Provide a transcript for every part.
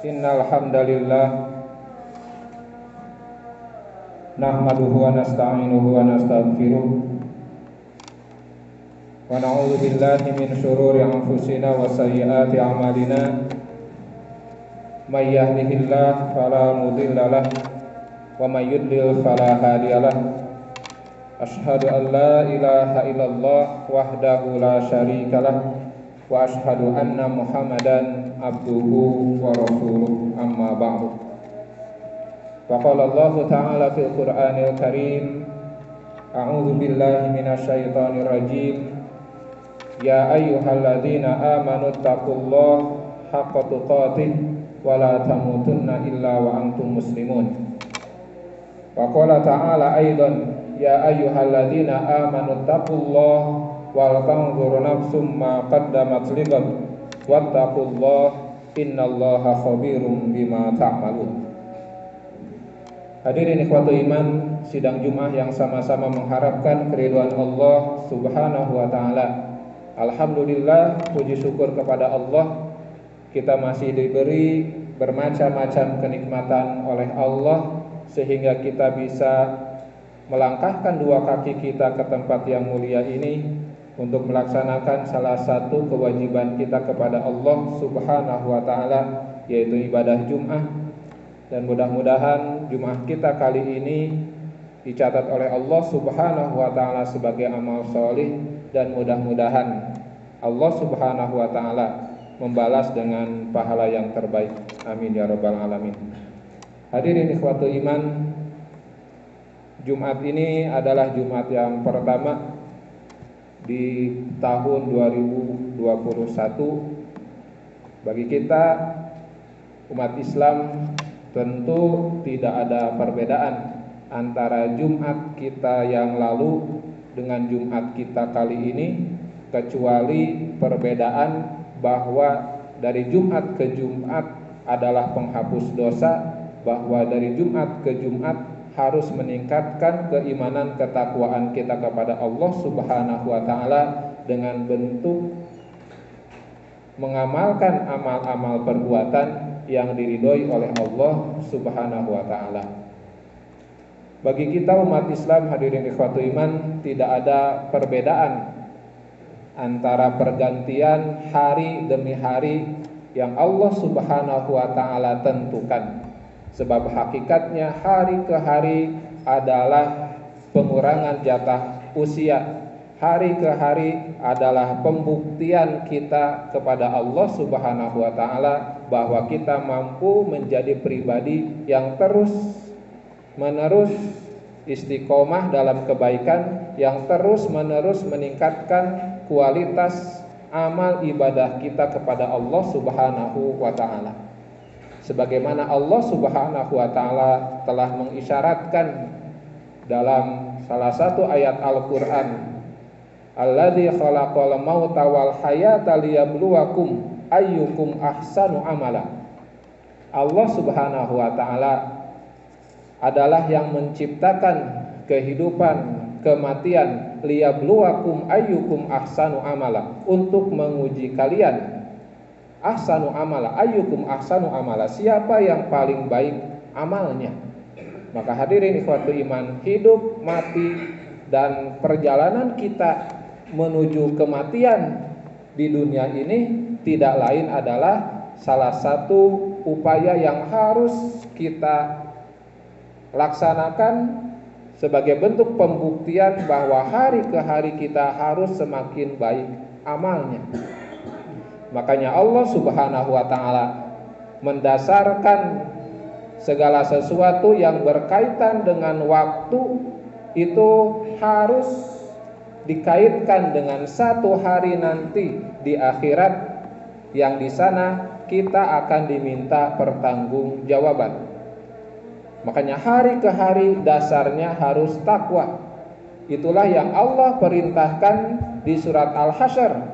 Innal hamdalillah nahmaduhu wa nasta'inuhu wa nastaghfiruh wa na'udzu billahi min shururi anfusina wa sayyiati a'malina may yahdihillahu fala mudilla lahu wa may yudlil fala hadiya lahu asyhadu an la ilaha illallah wahdahu la syarika lahu wa asyhadu anna Muhammadan abduhu wa rasuluh amma ba'du. Wa qala Allah ta'ala fil Qur'anil Karim a'udzu billahi minasyaitonir rajim ya ayyuhalladzina amanu taqullaha haqqa tuqatih wa la tamutunna illa wa antum muslimun. Wa qala ta'ala aidan ya ayyuhalladzina amanu taqullaha wal tanzur nafsum ma qaddamat lighad wattaqullaha innallaha khabirum bima ta'malun. Hadirin ikhwatul iman, sidang Jumat yang sama-sama mengharapkan keridhaan Allah Subhanahu wa taala. Alhamdulillah, puji syukur kepada Allah, kita masih diberi bermacam-macam kenikmatan oleh Allah sehingga kita bisa melangkahkan dua kaki kita ke tempat yang mulia ini untuk melaksanakan salah satu kewajiban kita kepada Allah Subhanahu wa taala, yaitu ibadah Jumat. Dan mudah-mudahan Jumat kita kali ini dicatat oleh Allah Subhanahu wa taala sebagai amal sholih, dan mudah-mudahan Allah Subhanahu wa taala membalas dengan pahala yang terbaik. Amin ya rabbal alamin. Hadirin ikhwatul iman, Jumat ini adalah Jumat yang pertama di tahun 2021 bagi kita umat Islam. Tentu tidak ada perbedaan antara Jumat kita yang lalu dengan Jumat kita kali ini, kecuali perbedaan bahwa dari Jumat ke Jumat adalah penghapus dosa, bahwa dari Jumat ke Jumat harus meningkatkan keimanan ketakwaan kita kepada Allah Subhanahu wa taala dengan bentuk mengamalkan amal-amal perbuatan yang diridhoi oleh Allah Subhanahu wa taala. Bagi kita umat Islam, hadirin ikhwatul iman, tidak ada perbedaan antara pergantian hari demi hari yang Allah Subhanahu wa taala tentukan. Sebab hakikatnya hari ke hari adalah pengurangan jatah usia. Hari ke hari adalah pembuktian kita kepada Allah Subhanahu wa taala bahwa kita mampu menjadi pribadi yang terus menerus istiqomah dalam kebaikan, yang terus menerus meningkatkan kualitas amal ibadah kita kepada Allah Subhanahu wa taala. Sebagaimana Allah Subhanahu wa taala telah mengisyaratkan dalam salah satu ayat Al-Qur'an, alladzi khalaqal mauta wal hayata liyabluwakum ayyukum ahsanu amala. Allah Subhanahu wa taala adalah yang menciptakan kehidupan, kematian, liyabluwakum ayyukum ahsanu amala, untuk menguji kalian. Ahsanu amala, ayyukum ahsanu amala, siapa yang paling baik amalnya. Maka hadirin ikhwatul iman, hidup, mati, dan perjalanan kita menuju kematian di dunia ini tidak lain adalah salah satu upaya yang harus kita laksanakan sebagai bentuk pembuktian bahwa hari ke hari kita harus semakin baik amalnya. Makanya Allah Subhanahu wa taala mendasarkan segala sesuatu yang berkaitan dengan waktu itu harus dikaitkan dengan satu hari nanti di akhirat, yang di sana kita akan diminta pertanggungjawaban. Makanya hari ke hari dasarnya harus takwa. Itulah yang Allah perintahkan di surat Al-Hasyr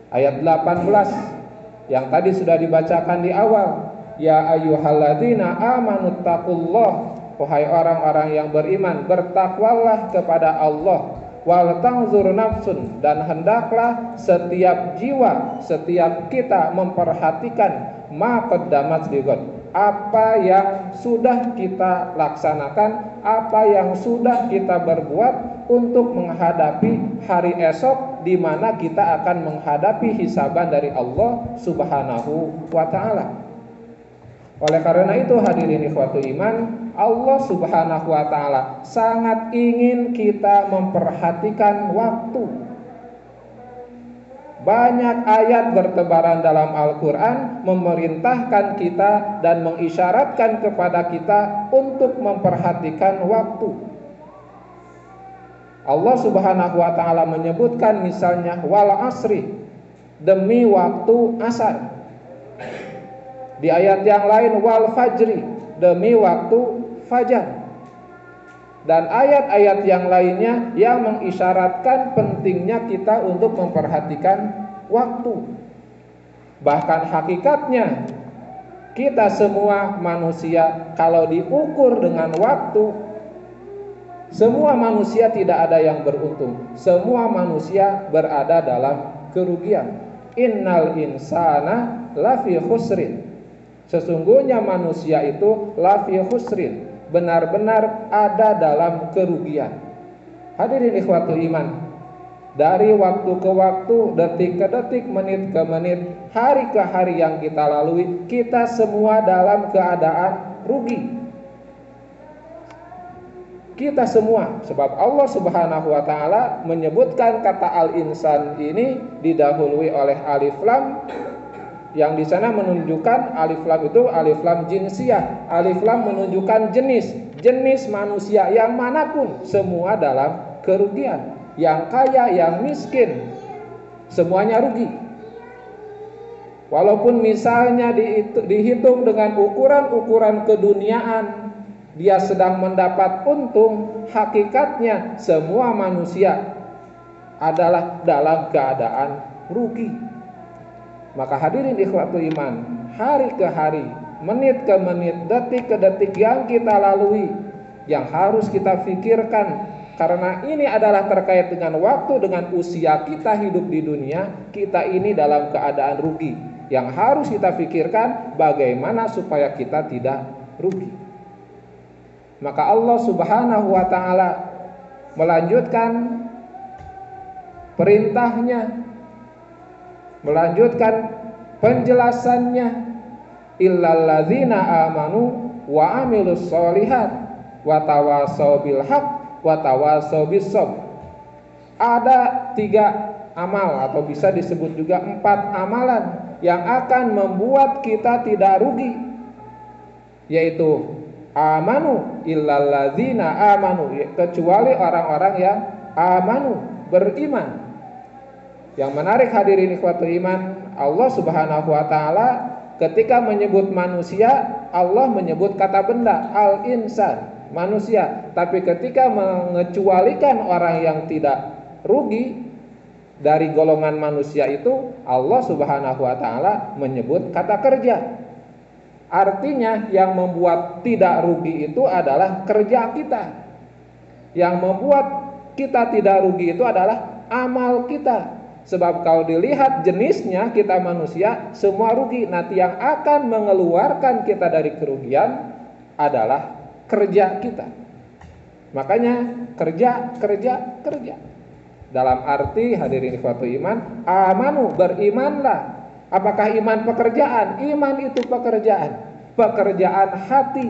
ayat 18 yang tadi sudah dibacakan di awal. Ya ayyuhalladzina amanu taqullah, wahai orang-orang yang beriman, bertakwalah kepada Allah. Wal tanzur nafsun, dan hendaklah setiap jiwa, setiap kita memperhatikan ma qaddamat lighad, apa yang sudah kita laksanakan, apa yang sudah kita berbuat untuk menghadapi hari esok di mana kita akan menghadapi hisaban dari Allah Subhanahu wa taala. Oleh karena itu hadirin ikhwatul iman, Allah Subhanahu wa taala sangat ingin kita memperhatikan waktu. Banyak ayat bertebaran dalam Al-Quran memerintahkan kita dan mengisyaratkan kepada kita untuk memperhatikan waktu. Allah Subhanahu wa taala menyebutkan misalnya wal asri, demi waktu asar. Di ayat yang lain wal fajri, demi waktu fajar. Dan ayat-ayat yang lainnya yang mengisyaratkan pentingnya kita untuk memperhatikan waktu. Bahkan hakikatnya kita semua manusia kalau diukur dengan waktu, semua manusia tidak ada yang beruntung. Semua manusia berada dalam kerugian. Innal insana lafi khusrin. Sesungguhnya manusia itu lafi khusrin, benar-benar ada dalam kerugian. Hadirin ikhwatul iman, dari waktu ke waktu, detik ke detik, menit ke menit, hari ke hari yang kita lalui, kita semua dalam keadaan rugi. Kita semua, sebab Allah Subhanahu wa taala menyebutkan kata al-insan ini didahului oleh alif lam, yang di sana menunjukkan alif lam itu alif lam jinsiyah. Alif lam menunjukkan jenis manusia yang manapun, semua dalam kerugian. Yang kaya, yang miskin, semuanya rugi. Walaupun misalnya dihitung dengan ukuran-ukuran keduniaan, dia sedang mendapat untung, hakikatnya semua manusia adalah dalam keadaan rugi. Maka hadirin ikhwatul iman, hari ke hari, menit ke menit, detik ke detik yang kita lalui, yang harus kita pikirkan, karena ini adalah terkait dengan waktu, dengan usia kita hidup di dunia, kita ini dalam keadaan rugi. Yang harus kita pikirkan bagaimana supaya kita tidak rugi. Maka Allah Subhanahu wa taala melanjutkan perintahnya, melanjutkan penjelasannya, illalladzina amanu wa amilus sholihat wa tawassaw bil haqq wa tawassaw bis sabr. Ada 3 amal atau bisa disebut juga 4 amalan yang akan membuat kita tidak rugi, yaitu amanu, illalladzina amanu, kecuali orang-orang yang amanu, beriman. Yang menarik hadirin ikhwatul iman, Allah Subhanahu wa taala ketika menyebut manusia, Allah menyebut kata benda al-insan, manusia. Tapi ketika mengecualikan orang yang tidak rugi dari golongan manusia itu, Allah Subhanahu wa taala menyebut kata kerja. Artinya yang membuat tidak rugi itu adalah kerja kita. Yang membuat kita tidak rugi itu adalah amal kita. Sebab kalau dilihat jenisnya kita manusia semua rugi. Nanti yang akan mengeluarkan kita dari kerugian adalah kerja kita. Makanya kerja. Dalam arti hadirin ikhwatul iman, amanu, berimanlah. Apakah iman pekerjaan? Iman itu pekerjaan hati.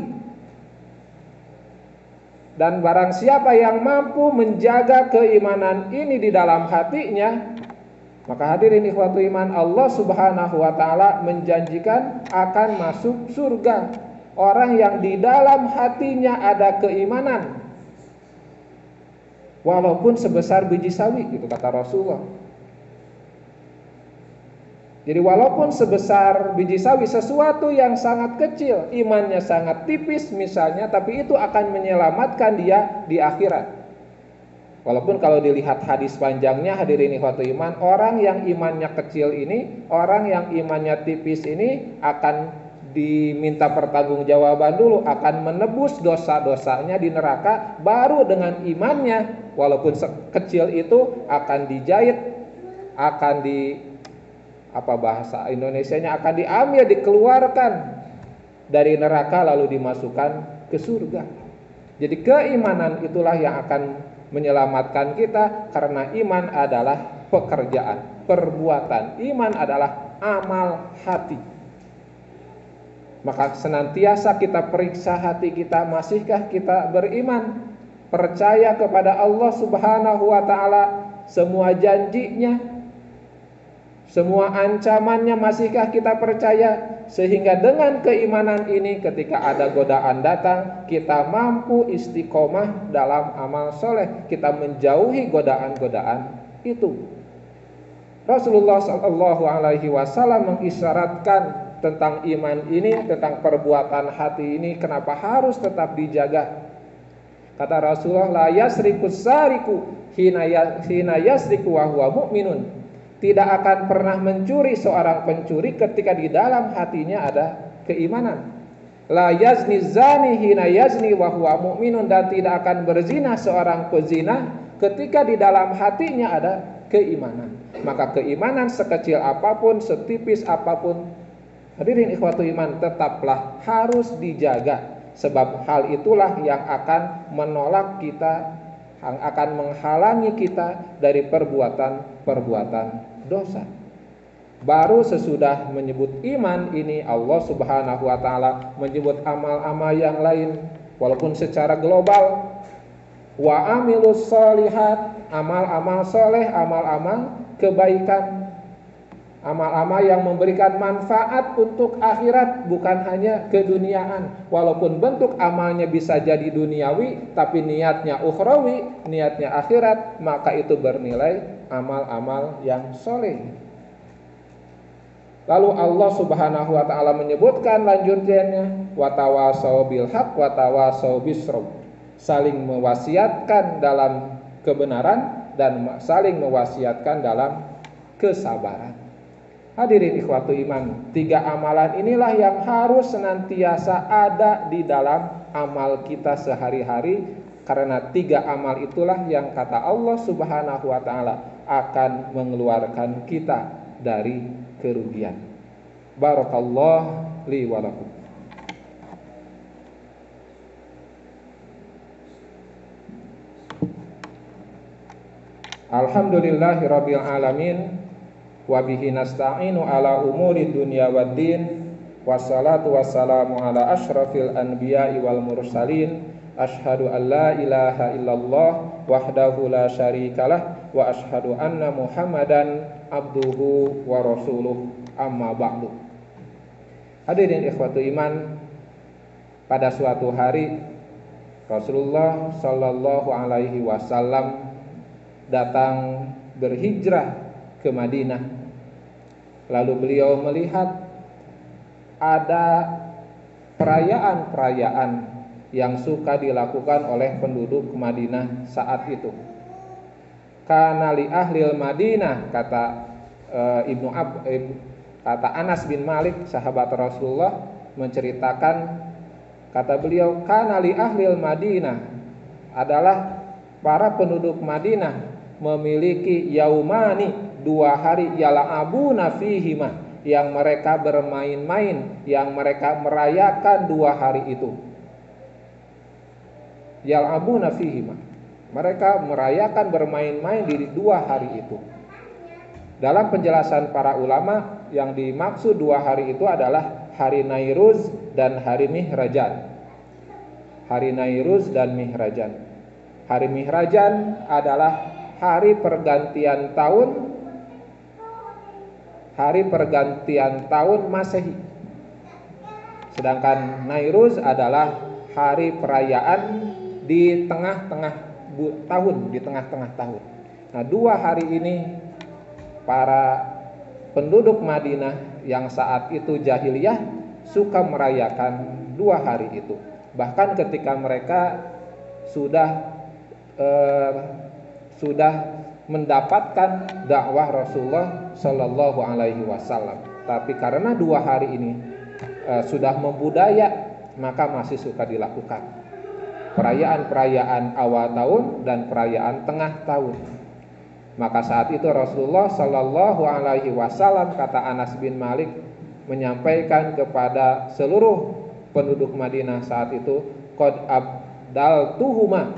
Dan barang siapa yang mampu menjaga keimanan ini di dalam hatinya, maka hadirin ikhwatul iman, Allah Subhanahu wa taala menjanjikan akan masuk surga orang yang di dalam hatinya ada keimanan, walaupun sebesar biji sawi, gitu kata Rasulullah. Jadi walaupun sebesar biji sawi, sesuatu yang sangat kecil, imannya sangat tipis misalnya, tapi itu akan menyelamatkan dia di akhirat. Walaupun kalau dilihat hadis panjangnya hadirin ikhwatul iman, orang yang imannya kecil ini, orang yang imannya tipis ini akan diminta pertanggungjawaban dulu, akan menebus dosa-dosanya di neraka, baru dengan imannya walaupun kecil itu akan dijahit, akan apa bahasa Indonesianya, akan diambil, dikeluarkan dari neraka lalu dimasukkan ke surga. Jadi keimanan itulah yang akan menyelamatkan kita, karena iman adalah pekerjaan, perbuatan. Iman adalah amal hati. Maka senantiasa kita periksa hati kita, masihkah kita beriman, percaya kepada Allah Subhanahu wa taala, semua janjinya, semua ancamannya, masihkah kita percaya? Sehingga dengan keimanan ini ketika ada godaan datang, kita mampu istiqomah dalam amal soleh, kita menjauhi godaan-godaan itu. Rasulullah SAW mengisyaratkan tentang iman ini, tentang perbuatan hati ini, kenapa harus tetap dijaga. Kata Rasulullah, la yasriku sariku hina yasriku wa huwa mu'minun. Tidak akan pernah mencuri seorang pencuri ketika di dalam hatinya ada keimanan. La yazni zani hina yazni wa huwa mu'minun. Dan tidak akan berzina seorang pezina ketika di dalam hatinya ada keimanan. Maka keimanan sekecil apapun, setipis apapun, hadirin ikhwatu iman, tetaplah harus dijaga. Sebab hal itulah yang akan menolak kita, yang akan menghalangi kita dari perbuatan dosa. Baru sesudah menyebut iman ini, Allah Subhanahu wa taala menyebut amal-amal yang lain walaupun secara global. Wa amilus sholihat, amal-amal soleh, amal-amal kebaikan, amal-amal yang memberikan manfaat untuk akhirat, bukan hanya keduniaan. Walaupun bentuk amalnya bisa jadi duniawi, tapi niatnya ukhrawi, niatnya akhirat, maka itu bernilai amal-amal yang soleh. Lalu Allah Subhanahu wa taala menyebutkan lanjutannya, watawasau bil haq watawasau bisrob, saling mewasiatkan dalam kebenaran dan saling mewasiatkan dalam kesabaran. Hadirin ikhwatu iman, 3 amalan inilah yang harus senantiasa ada di dalam amal kita sehari-hari, karena 3 amal itulah yang kata Allah Subhanahu wa taala akan mengeluarkan kita dari kerugian. Barakallahu li wa lakum. Alhamdulillahirabbil alamin. Wabihi nasta'inu ala umuri dunya waddin. Wassalatu wassalamu ala ashrafil anbiya'i wal mursalin. Ashhadu an la ilaha illallah wahdahu la syarikalah, wa ashhadu anna Muhammadan abduhu wa rasuluh, amma ba'du. Hadirin ikhwatu iman, pada suatu hari Rasulullah sallallahu alaihi wasallam datang berhijrah ke Madinah. Lalu beliau melihat ada perayaan-perayaan yang suka dilakukan oleh penduduk Madinah saat itu. Kana li ahlil Madinah, kata kata Anas bin Malik, sahabat Rasulullah, menceritakan, kata beliau, kana li ahlil Madinah, adalah para penduduk Madinah memiliki yaumani, 2 hari, yala'abuna fihima, yang mereka bermain-main, yang mereka merayakan 2 hari itu. Yal'abuna fihima, mereka merayakan bermain-main di 2 hari itu. Dalam penjelasan para ulama, yang dimaksud 2 hari itu adalah hari Nairuz dan hari Mihrajan. Hari Nairuz dan Mihrajan. Hari Mihrajan adalah hari pergantian tahun, hari pergantian tahun Masehi. Sedangkan Nairuz adalah hari perayaan di tengah-tengah tahun, di tengah-tengah tahun. Nah, 2 hari ini para penduduk Madinah yang saat itu jahiliyah suka merayakan 2 hari itu. Bahkan ketika mereka sudah mendapatkan dakwah Rasulullah Sallallahu Alaihi Wasallam, tapi karena 2 hari ini sudah membudaya, maka masih suka dilakukan perayaan-perayaan awal tahun dan perayaan tengah tahun. Maka saat itu Rasulullah Shallallahu Alaihi Wasallam, kata Anas bin Malik, menyampaikan kepada seluruh penduduk Madinah saat itu, qad abdaltuhuma,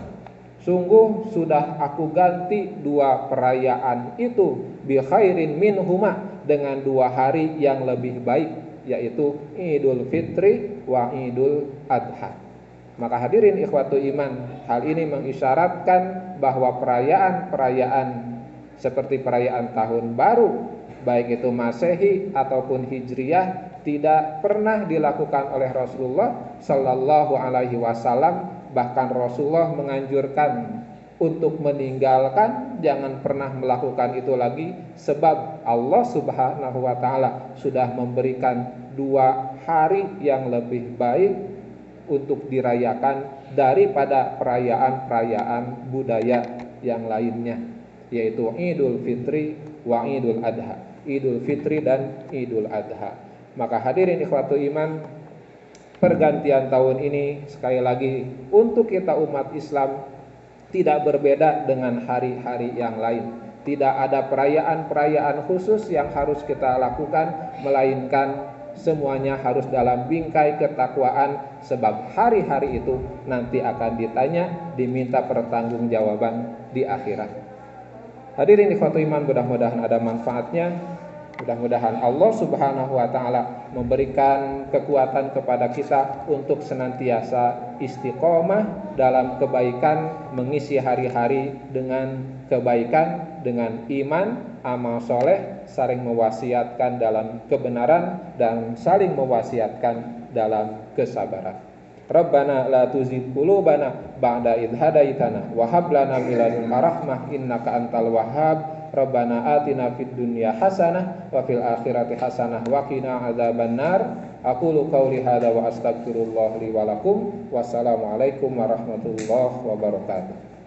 sungguh sudah aku ganti dua perayaan itu, bi khairin minhuma, dengan dua hari yang lebih baik, yaitu Idul Fitri wa Idul Adha. Maka hadirin ikhwatu iman, hal ini mengisyaratkan bahwa perayaan-perayaan seperti perayaan tahun baru, baik itu Masehi ataupun Hijriyah, tidak pernah dilakukan oleh Rasulullah Sallallahu Alaihi Wasallam. Bahkan Rasulullah menganjurkan untuk meninggalkan, jangan pernah melakukan itu lagi, sebab Allah Subhanahu Wa Taala sudah memberikan dua hari yang lebih baik untuk dirayakan daripada perayaan-perayaan budaya yang lainnya, yaitu Idul Fitri wa Idul Adha, Idul Fitri dan Idul Adha. Maka hadirin ikhwatu iman, pergantian tahun ini sekali lagi untuk kita umat Islam tidak berbeda dengan hari-hari yang lain. Tidak ada perayaan-perayaan khusus yang harus kita lakukan, melainkan semuanya harus dalam bingkai ketakwaan, sebab hari-hari itu nanti akan ditanya, diminta pertanggungjawaban di akhirat. Hadirin ikhwatu iman, mudah-mudahan ada manfaatnya. Mudah-mudahan Allah Subhanahu wa Ta'ala memberikan kekuatan kepada kita untuk senantiasa istiqomah dalam kebaikan, mengisi hari-hari dengan kebaikan, dengan iman, amal soleh, saling mewasiatkan dalam kebenaran dan saling mewasiatkan dalam kesabaran. Rabbana la tuzigh qulubana ba'da idh hadaitana wa hab lana min ladunka rahmah innaka antal wahhab. Rabbana atina fid dunya hasanah wa fil akhirati hasanah wa qina adzabannar. Aqulu qouli hadza wa astaghfirullah li wa lakum. Wassalamualaikum warahmatullahi wabarakatuh.